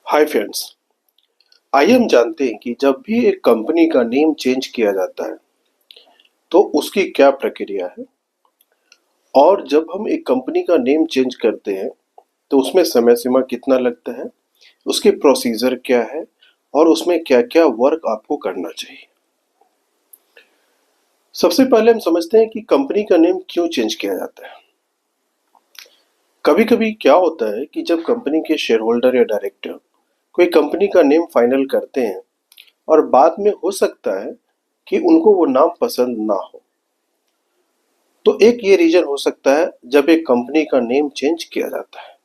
Hi friends. आइए हम जानते हैं कि जब भी एक कंपनी का नेम चेंज किया जाता है तो उसकी क्या प्रक्रिया है, और जब हम एक कंपनी का नेम चेंज करते हैं तो उसमें समय सीमा कितना लगता है, उसके प्रोसीजर क्या है और उसमें क्या क्या वर्क आपको करना चाहिए। सबसे पहले हम समझते हैं कि कंपनी का नेम क्यों चेंज किया जाता है। कभी कभी क्या होता है कि जब कंपनी के शेयर होल्डर या डायरेक्टर कोई कंपनी का नेम फाइनल करते हैं और बाद में हो सकता है कि उनको वो नाम पसंद ना हो, तो एक ये रीजन हो सकता है जब एक कंपनी का नेम चेंज किया जाता है।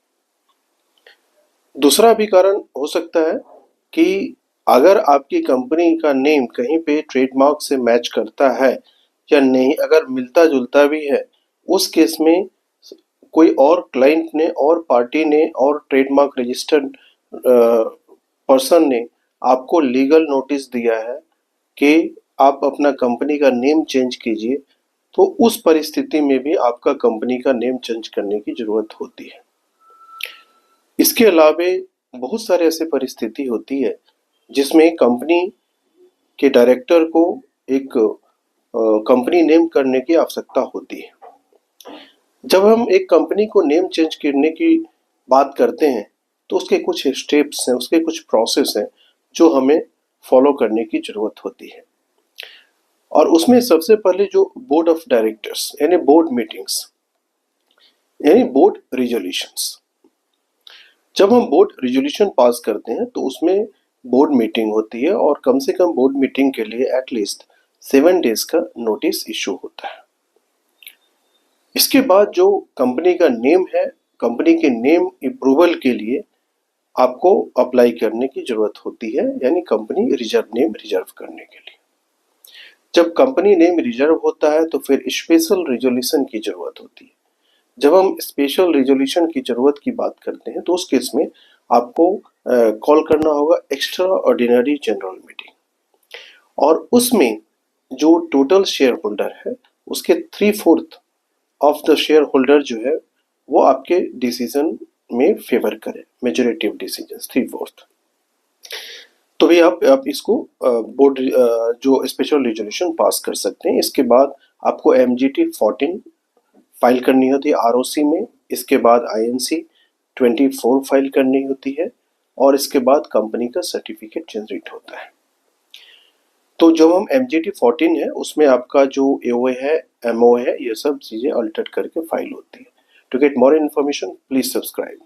दूसरा भी कारण हो सकता है कि अगर आपकी कंपनी का नेम कहीं पे ट्रेडमार्क से मैच करता है या नहीं, अगर मिलता जुलता भी है, उस केस में कोई और क्लाइंट ने और पार्टी ने और ट्रेडमार्क रजिस्टर्ड पर्सन ने आपको लीगल नोटिस दिया है कि आप अपना कंपनी का नेम चेंज कीजिए, तो उस परिस्थिति में भी आपका कंपनी का नेम चेंज करने की जरूरत होती है। इसके अलावे बहुत सारे ऐसे परिस्थिति होती है जिसमें कंपनी के डायरेक्टर को एक कंपनी नेम करने की आवश्यकता होती है। जब हम एक कंपनी को नेम चेंज करने की बात करते हैं तो उसके कुछ स्टेप्स हैं, उसके कुछ प्रोसेस हैं जो हमें फॉलो करने की जरूरत होती है। और उसमें सबसे पहले जो बोर्ड ऑफ डायरेक्टर्स यानी बोर्ड मीटिंग्स यानी बोर्ड रिजोल्यूशंस, जब हम बोर्ड रिजोल्यूशन पास करते हैं तो उसमें बोर्ड मीटिंग होती है और कम से कम बोर्ड मीटिंग के लिए एटलीस्ट 7 डेज का नोटिस इशू होता है। इसके बाद जो कंपनी का नेम है, कंपनी के नेम अप्रूवल के लिए आपको अप्लाई करने की जरूरत होती है, यानी कंपनी रिजर्व नेम रिजर्व करने के लिए। जब कंपनी नेम रिजर्व होता है तो फिर स्पेशल रिजोल्यूशन की जरूरत होती है। जब हम स्पेशल रिजोल्यूशन की जरूरत की बात करते हैं तो उस केस में आपको कॉल करना होगा एक्स्ट्रा ऑर्डिनरी जनरल मीटिंग, और उसमें जो टोटल शेयर होल्डर है उसके 3/4 ऑफ द शेयर होल्डर जो है वो आपके डिसीजन में फेवर करे, मेजोरिटी ऑफ डिसीजन 3/4। तो भी आप इसको बोर्ड जो स्पेशल रिजोल्यूशन पास कर सकते हैं। इसके बाद आपको MGT 14 फाइल करनी होती है ROC में, इसके बाद INC 24 फाइल करनी होती है, और इसके बाद कंपनी का सर्टिफिकेट जनरेट होता है। तो जब हम MGT 14 है उसमें आपका जो AOA है, MO है, ये सब चीजें अल्टर करके फाइल होती है। To get more information please subscribe.